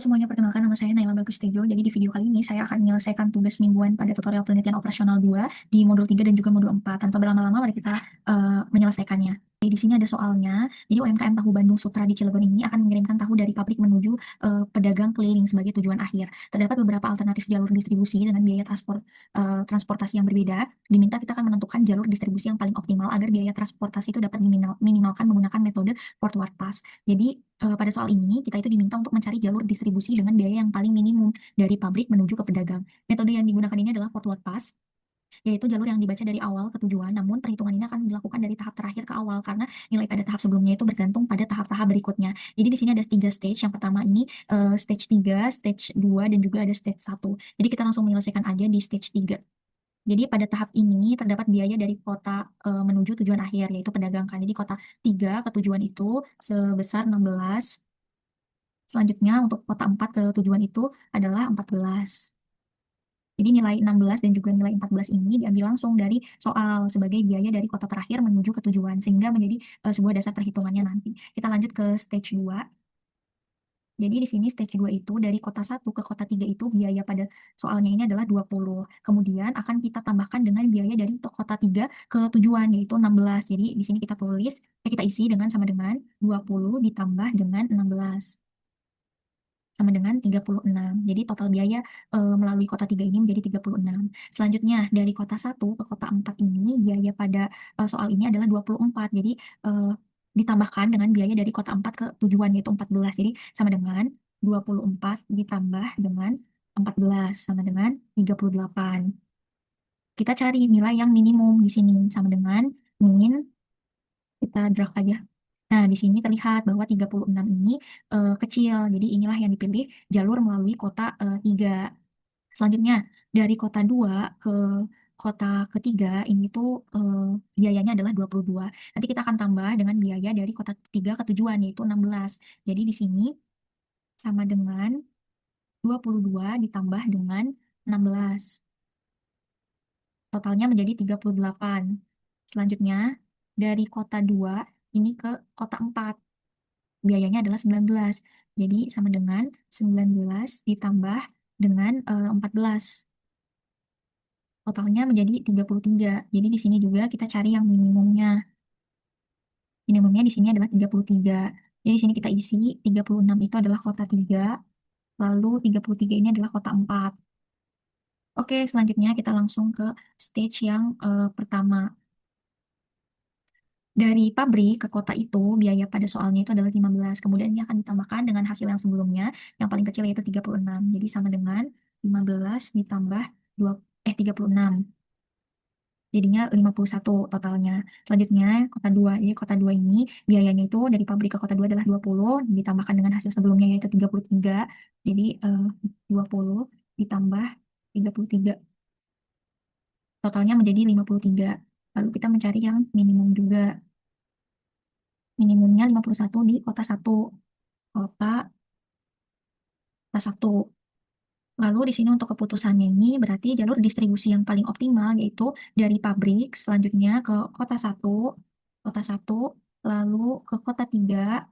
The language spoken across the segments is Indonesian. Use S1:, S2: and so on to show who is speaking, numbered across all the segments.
S1: Semuanya, perkenalkan nama saya Naila Bagustejo. Jadi di video kali ini saya akan menyelesaikan tugas mingguan pada tutorial penelitian operasional 2 di modul 3 dan juga modul 4. Tanpa berlama-lama, mari kita menyelesaikannya. Di sini ada soalnya. Jadi UMKM Tahu Bandung Sutra di Cilegon ini akan mengirimkan tahu dari pabrik menuju pedagang keliling sebagai tujuan akhir. Terdapat beberapa alternatif jalur distribusi dengan biaya transportasi yang berbeda. Diminta kita akan menentukan jalur distribusi yang paling optimal agar biaya transportasi itu dapat minimalkan menggunakan metode forward pass. Jadi pada soal ini kita itu diminta untuk mencari jalur distribusi dengan biaya yang paling minimum dari pabrik menuju ke pedagang. Metode yang digunakan ini adalah forward pass, yaitu jalur yang dibaca dari awal ke tujuan, namun perhitungan ini akan dilakukan dari tahap terakhir ke awal karena nilai pada tahap sebelumnya itu bergantung pada tahap-tahap berikutnya. Jadi di sini ada 3 stage. Yang pertama ini stage 3, stage 2, dan juga ada stage 1. Jadi kita langsung menyelesaikan aja di stage 3. Jadi pada tahap ini terdapat biaya dari kota menuju tujuan akhir, yaitu pedagang kan. Jadi kota 3 ke tujuan itu sebesar 16. Selanjutnya untuk kota 4 ke tujuan itu adalah 14. Jadi nilai 16 dan juga nilai 14 ini diambil langsung dari soal sebagai biaya dari kota terakhir menuju ke tujuan, sehingga menjadi sebuah dasar perhitungannya nanti. Kita lanjut ke stage 2. Jadi di sini stage 2 itu dari kota 1 ke kota 3 itu biaya pada soalnya ini adalah 20. Kemudian akan kita tambahkan dengan biaya dari kota 3 ke tujuan, yaitu 16. Jadi di sini kita tulis, kita isi sama dengan 20 ditambah dengan 16. Sama dengan 36. Jadi total biaya melalui kota 3 ini menjadi 36. Selanjutnya dari kota 1 ke kota 4 ini biaya pada soal ini adalah 24. Jadi ditambahkan dengan biaya dari kota 4 ke tujuan yaitu 14. Jadi sama dengan 24 ditambah dengan 14 sama dengan 38. Kita cari nilai yang minimum di sini sama dengan min, kita drag aja. Nah, di sini terlihat bahwa 36 ini kecil. Jadi inilah yang dipilih jalur melalui kota 3. Selanjutnya, dari kota 2 ke kota ketiga ini tuh biayanya adalah 22. Nanti kita akan tambah dengan biaya dari kota 3 ke tujuan yaitu 16. Jadi di sini sama dengan 22 ditambah dengan 16. Totalnya menjadi 38. Selanjutnya, dari kota 2 ini ke kota 4. Biayanya adalah 19. Jadi sama dengan 19 ditambah dengan 14. Totalnya menjadi 33. Jadi di sini juga kita cari yang minimumnya. Minimumnya di sini adalah 33. Jadi di sini kita isi 36 itu adalah kota 3, lalu 33 ini adalah kota 4. Oke, selanjutnya kita langsung ke stage yang pertama. Dari pabrik ke kota itu, biaya pada soalnya itu adalah 15. Kemudian ini akan ditambahkan dengan hasil yang sebelumnya, yang paling kecil yaitu 36. Jadi sama dengan 15 ditambah 36. Jadinya 51 totalnya. Selanjutnya, kota 2. Jadi kota 2 ini biayanya itu dari pabrik ke kota 2 adalah 20, ditambahkan dengan hasil sebelumnya yaitu 33. Jadi 20 ditambah 33. Totalnya menjadi 53. Lalu kita mencari yang minimum juga. Minimumnya 51 di kota 1. Kota 1. Lalu di sini untuk keputusannya ini berarti jalur distribusi yang paling optimal yaitu dari pabrik selanjutnya ke kota satu, lalu ke kota 3,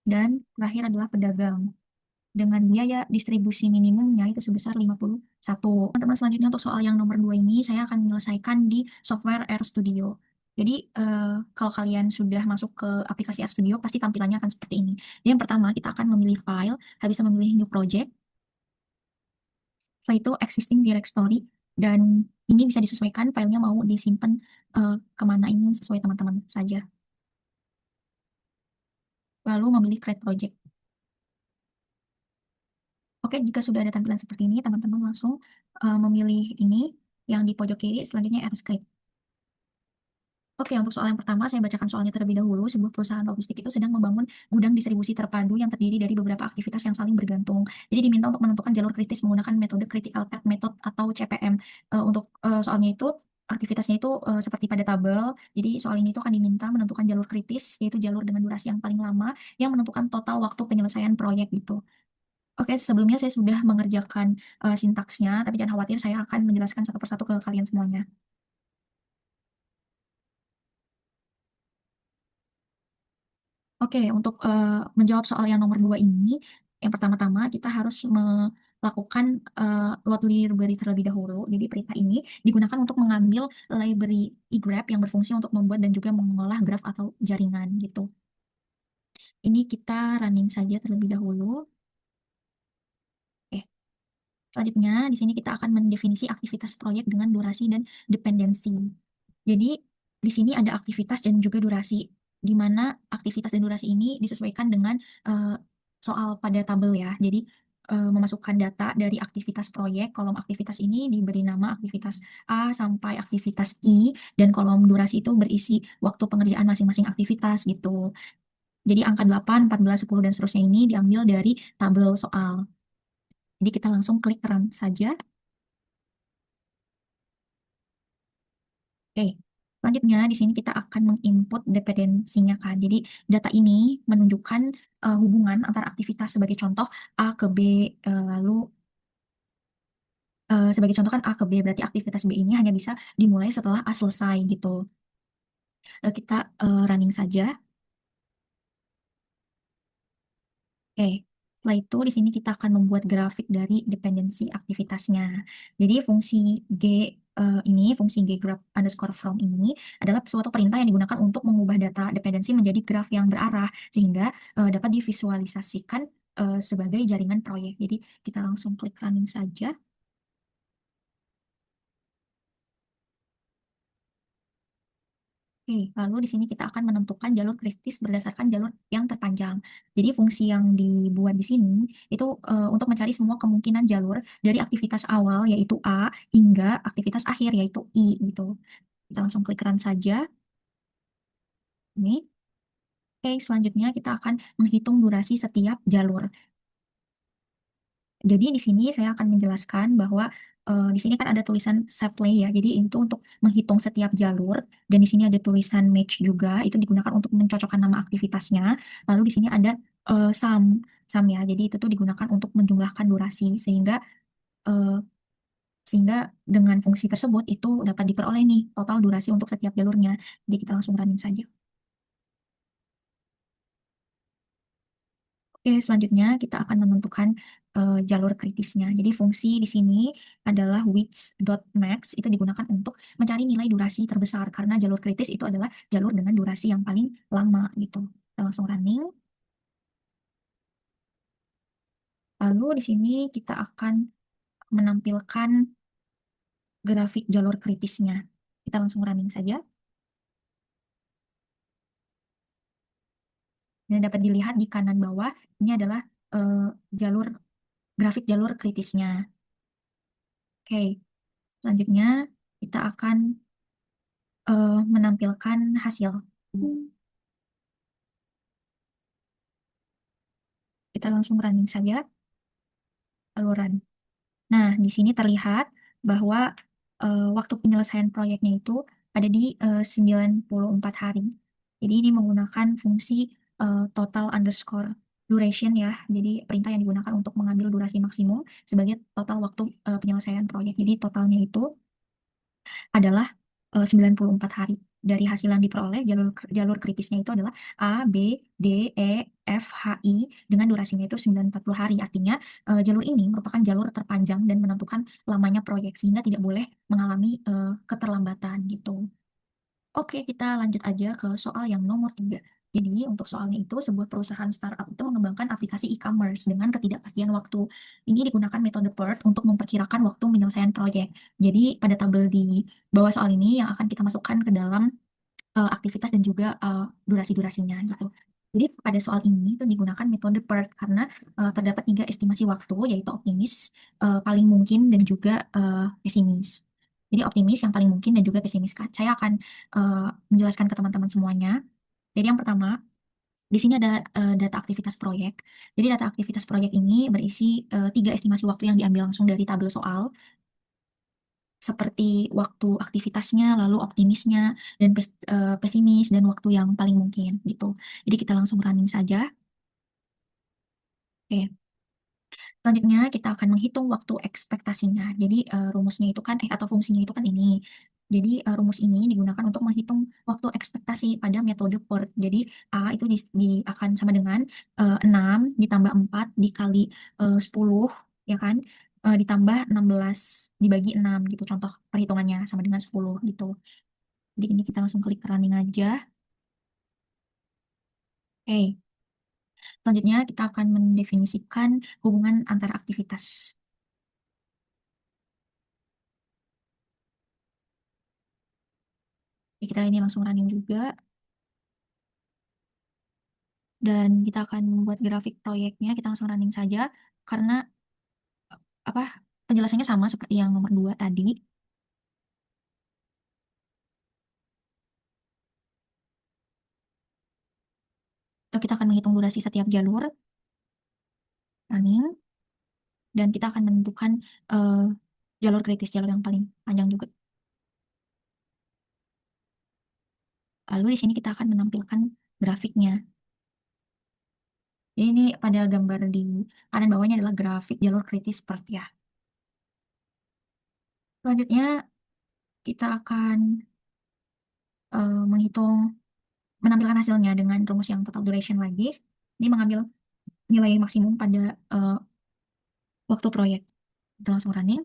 S1: dan terakhir adalah pedagang. Dengan biaya distribusi minimumnya itu sebesar 51. Teman-teman, selanjutnya untuk soal yang nomor 2 ini saya akan menyelesaikan di software RStudio. Jadi kalau kalian sudah masuk ke aplikasi RStudio pasti tampilannya akan seperti ini. Jadi yang pertama kita akan memilih file, habis itu memilih new project. Setelah itu existing directory, dan ini bisa disesuaikan filenya mau disimpan kemana ini sesuai teman-teman saja. Lalu memilih create project. Oke, jika sudah ada tampilan seperti ini, teman-teman langsung memilih ini yang di pojok kiri, selanjutnya RScript. Oke, untuk soal yang pertama, saya bacakan soalnya terlebih dahulu. Sebuah perusahaan logistik itu sedang membangun gudang distribusi terpadu yang terdiri dari beberapa aktivitas yang saling bergantung. Jadi diminta untuk menentukan jalur kritis menggunakan metode critical path method atau CPM. Untuk soalnya itu, aktivitasnya itu seperti pada tabel. Jadi soal ini itu akan diminta menentukan jalur kritis, yaitu jalur dengan durasi yang paling lama, yang menentukan total waktu penyelesaian proyek gitu. Oke, sebelumnya saya sudah mengerjakan sintaksnya, tapi jangan khawatir, saya akan menjelaskan satu persatu ke kalian semuanya. Oke, untuk menjawab soal yang nomor dua ini, yang pertama-tama kita harus melakukan load library terlebih dahulu. Jadi perintah ini digunakan untuk mengambil library egraph yang berfungsi untuk membuat dan juga mengolah graf atau jaringan gitu. Ini kita running saja terlebih dahulu. Oke. Selanjutnya, di sini kita akan mendefinisi aktivitas proyek dengan durasi dan dependensi. Jadi, di sini ada aktivitas dan juga durasi, di mana aktivitas dan durasi ini disesuaikan dengan eh, soal pada tabel ya. Jadi, memasukkan data dari aktivitas proyek, kolom aktivitas ini diberi nama aktivitas A sampai aktivitas I, dan kolom durasi itu berisi waktu pengerjaan masing-masing aktivitas gitu. Jadi, angka 8, 14, 10, dan seterusnya ini diambil dari tabel soal. Jadi, kita langsung klik run saja. Oke, selanjutnya di sini kita akan menginput dependensinya kan. Jadi data ini menunjukkan hubungan antara aktivitas sebagai contoh A ke B, lalu sebagai contoh kan A ke B, berarti aktivitas B ini hanya bisa dimulai setelah A selesai gitu. Kita running saja. Oke, setelah itu di sini kita akan membuat grafik dari dependensi aktivitasnya. Jadi fungsi G ini, fungsi G graph underscore from ini adalah suatu perintah yang digunakan untuk mengubah data dependensi menjadi graf yang berarah sehingga dapat divisualisasikan sebagai jaringan proyek. Jadi kita langsung klik running saja. Oke, lalu di sini kita akan menentukan jalur kritis berdasarkan jalur yang terpanjang. Jadi fungsi yang dibuat di sini itu untuk mencari semua kemungkinan jalur dari aktivitas awal yaitu A hingga aktivitas akhir yaitu I gitu. Kita langsung klik run saja. Ini. Oke, selanjutnya kita akan menghitung durasi setiap jalur. Jadi di sini saya akan menjelaskan bahwa di sini kan ada tulisan supply ya. Jadi itu untuk menghitung setiap jalur dan di sini ada tulisan match juga. Itu digunakan untuk mencocokkan nama aktivitasnya. Lalu di sini ada sum ya. Jadi itu tuh digunakan untuk menjumlahkan durasi eh, sehingga dengan fungsi tersebut itu dapat diperoleh nih total durasi untuk setiap jalurnya. Jadi kita langsung running saja. Oke, selanjutnya kita akan menentukan jalur kritisnya. Jadi fungsi di sini adalah width.max itu digunakan untuk mencari nilai durasi terbesar karena jalur kritis itu adalah jalur dengan durasi yang paling lama gitu. Kita langsung running. Lalu di sini kita akan menampilkan grafik jalur kritisnya. Kita langsung running saja. Dan dapat dilihat di kanan bawah ini adalah eh, jalur grafik jalur kritisnya. Oke, selanjutnya kita akan menampilkan hasil. Kita langsung running saja, lalu run. Nah, di sini terlihat bahwa waktu penyelesaian proyeknya itu ada di 94 hari. Jadi ini menggunakan fungsi total underscore duration ya. Jadi perintah yang digunakan untuk mengambil durasi maksimum sebagai total waktu penyelesaian proyek. Jadi totalnya itu adalah 94 hari. Dari hasil yang diperoleh, jalur jalur kritisnya itu adalah A, B, D, E, F, H, I dengan durasinya itu 940 hari. Artinya jalur ini merupakan jalur terpanjang dan menentukan lamanya proyek sehingga tidak boleh mengalami keterlambatan gitu. Oke, kita lanjut aja ke soal yang nomor tiga. Jadi, untuk soalnya itu, sebuah perusahaan startup itu mengembangkan aplikasi e-commerce dengan ketidakpastian waktu. Ini digunakan metode PERT untuk memperkirakan waktu penyelesaian proyek. Jadi, pada tabel di bawah soal ini yang akan kita masukkan ke dalam aktivitas dan juga durasi-durasinya gitu. Jadi, pada soal ini itu digunakan metode PERT karena terdapat tiga estimasi waktu, yaitu optimis, paling mungkin, dan juga pesimis. Jadi optimis yang paling mungkin dan juga pesimis kan. Saya akan menjelaskan ke teman-teman semuanya. Jadi yang pertama, di sini ada data aktivitas proyek. Jadi data aktivitas proyek ini berisi tiga estimasi waktu yang diambil langsung dari tabel soal, seperti waktu aktivitasnya, lalu optimisnya, dan pesimis, dan waktu yang paling mungkin gitu. Jadi kita langsung running saja. Oke. Selanjutnya kita akan menghitung waktu ekspektasinya. Jadi rumusnya itu kan atau fungsinya itu kan ini. Jadi rumus ini digunakan untuk menghitung waktu ekspektasi pada metode PERT. Jadi A itu akan sama dengan 6 ditambah 4 dikali 10, ya kan? Ditambah 16 dibagi 6 gitu. Contoh perhitungannya sama dengan 10 gitu. Jadi ini kita langsung klik running aja. Oke, selanjutnya kita akan mendefinisikan hubungan antara aktivitas. Oke, kita ini langsung running juga. Dan kita akan membuat grafik proyeknya. Kita langsung running saja. Karena apa penjelasannya sama seperti yang nomor 2 tadi. Atau kita akan menghitung durasi setiap jalur running. Dan kita akan menentukan eh, jalur kritis, jalur yang paling panjang juga. Lalu di sini kita akan menampilkan grafiknya. Jadi ini pada gambar di kanan bawahnya adalah grafik jalur kritis seperti ya. Selanjutnya kita akan menghitung, menampilkan hasilnya dengan rumus yang total duration lagi. Ini mengambil nilai maksimum pada waktu proyek. Kita langsung running.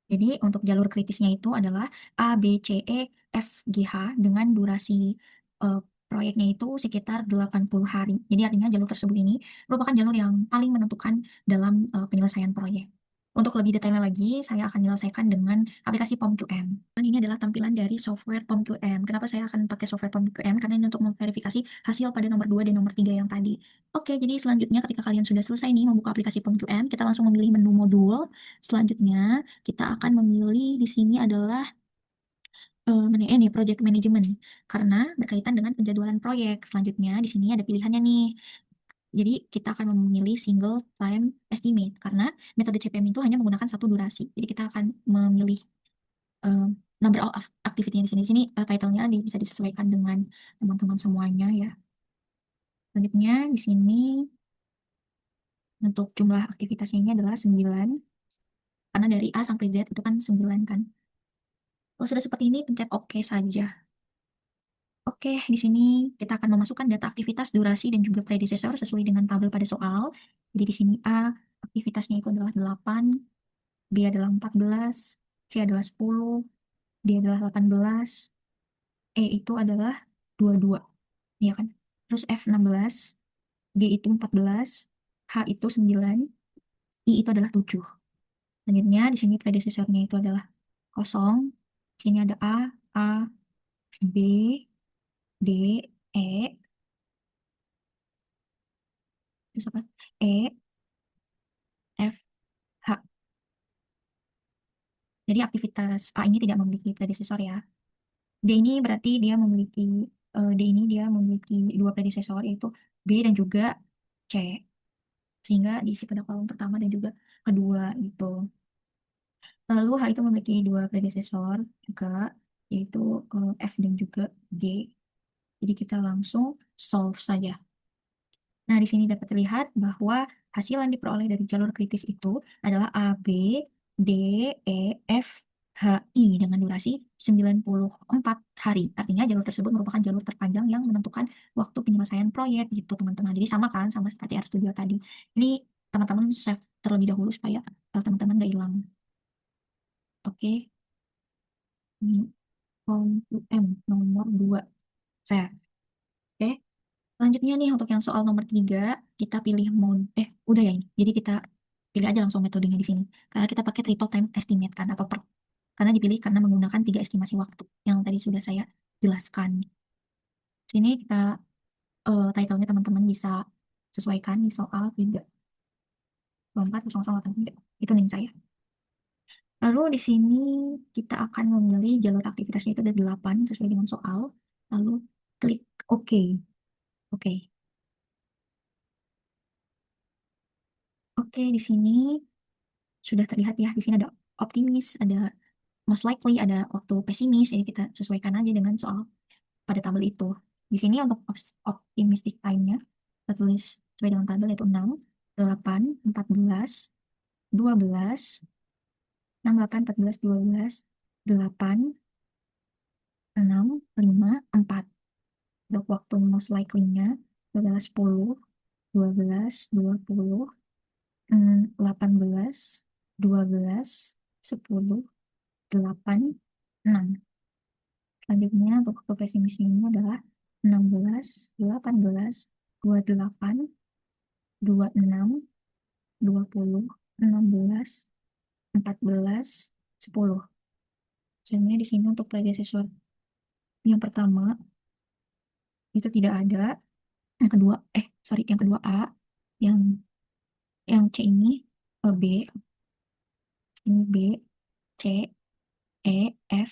S1: Jadi untuk jalur kritisnya itu adalah A, B, C, E, F, G, H dengan durasi eh, proyeknya itu sekitar 80 hari. Jadi artinya jalur tersebut ini merupakan jalur yang paling menentukan dalam penyelesaian proyek. Untuk lebih detailnya lagi, saya akan menyelesaikan dengan aplikasi POM-QM. Dan ini adalah tampilan dari software POM-QM. Kenapa saya akan pakai software POM-QM? Karena ini untuk memverifikasi hasil pada nomor 2 dan nomor 3 yang tadi. Oke, jadi selanjutnya ketika kalian sudah selesai nih membuka aplikasi POM-QM, kita langsung memilih menu modul. Selanjutnya, kita akan memilih di sini adalah ini project management karena berkaitan dengan penjadwalan proyek. Selanjutnya di sini ada pilihannya nih. Jadi kita akan memilih single time estimate karena metode CPM itu hanya menggunakan satu durasi. Jadi kita akan memilih eh, number of activity di sini. Di sini title-nya bisa disesuaikan dengan teman-teman semuanya ya. Selanjutnya di sini untuk jumlah aktivitasnya ini adalah 9 karena dari A sampai Z itu kan 9 kan. Kalau sudah seperti ini pencet OK saja. Oke, di sini kita akan memasukkan data aktivitas, durasi, dan juga predecessor sesuai dengan tabel pada soal. Jadi di sini A, aktivitasnya itu adalah 8, B adalah 14, C adalah 10, D adalah 18, E itu adalah 22, ya kan? Terus F 16, G itu 14, H itu 9, I itu adalah 7. Selanjutnya di sini predecessornya itu adalah 0, di sini ada A, B, D, E, terus apa? E, F, H. Jadi aktivitas A ini tidak memiliki predecessor ya. D ini berarti dia memiliki D ini dia memiliki dua predecessor yaitu B dan juga C. Sehingga diisi pada kolom pertama dan juga kedua itu. Lalu H itu memiliki dua predecessor juga yaitu F dan juga G. Jadi kita langsung solve saja. Nah, di sini dapat terlihat bahwa hasil yang diperoleh dari jalur kritis itu adalah A, B, D, E, F, H, I dengan durasi 94 hari. Artinya jalur tersebut merupakan jalur terpanjang yang menentukan waktu penyelesaian proyek gitu, teman-teman. Jadi sama kan, sama seperti RStudio tadi. Ini teman-teman save terlebih dahulu supaya teman-teman nggak hilang. Oke, ini form M nomor 2. Save. Oke. Selanjutnya nih untuk yang soal nomor 3 kita pilih mode, udah ya ini. Jadi kita pilih aja langsung metodenya di sini. Karena kita pakai triple time estimate kan, atau per. Karena dipilih karena menggunakan 3 estimasi waktu yang tadi sudah saya jelaskan. Sini kita title-nya teman-teman bisa sesuaikan di soal 3, 24, 0083. Itu nih saya. Lalu di sini kita akan memilih jalur aktivitasnya itu ada 8 sesuai dengan soal. Lalu klik OK. Oke. Oke, di sini sudah terlihat ya, di sini ada optimis, ada most likely, ada waktu pesimis, jadi kita sesuaikan aja dengan soal pada tabel itu. Di sini untuk optimistic time-nya, kita tulis sesuai dengan tabel yaitu 6, 8, 14, 12, 6, 8, 14, 12. 8, 6, 5, 4. Untuk waktu most likely-nya adalah 10, 12, 20, 18, 12, 10, 8, 6. Selanjutnya untuk waktu pesimisnya ini adalah 16, 18, 28, 26, 20, 16, 14, 10. Sebenarnya di sini untuk predecessor yang pertama itu tidak ada, yang kedua sorry, yang kedua A, yang C ini B, ini B, C, E, F,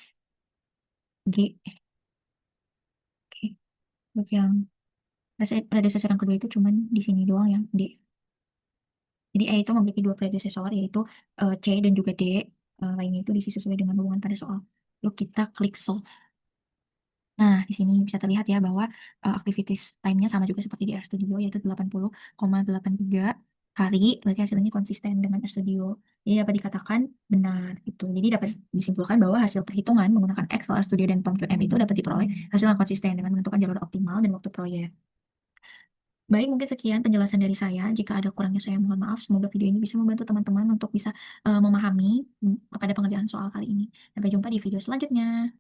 S1: G. Oke, untuk yang predecessor yang kedua itu cuman di sini doang yang D. Jadi E itu memiliki dua predecessor, yaitu C dan juga D. Lainnya itu diisi sesuai dengan hubungan pada soal. Lalu kita klik solve. Nah, di sini bisa terlihat ya bahwa activities time-nya sama juga seperti di RStudio, yaitu 80,83 hari. Berarti hasilnya konsisten dengan RStudio. Jadi dapat dikatakan benar gitu. Jadi dapat disimpulkan bahwa hasil perhitungan menggunakan Excel, RStudio, dan POM-QM itu dapat diperoleh hasil yang konsisten dengan menentukan jalur optimal dan waktu proyek. Baik, mungkin sekian penjelasan dari saya. Jika ada kurangnya saya mohon maaf. Semoga video ini bisa membantu teman-teman untuk bisa memahami pada pengerjaan soal kali ini. Sampai jumpa di video selanjutnya.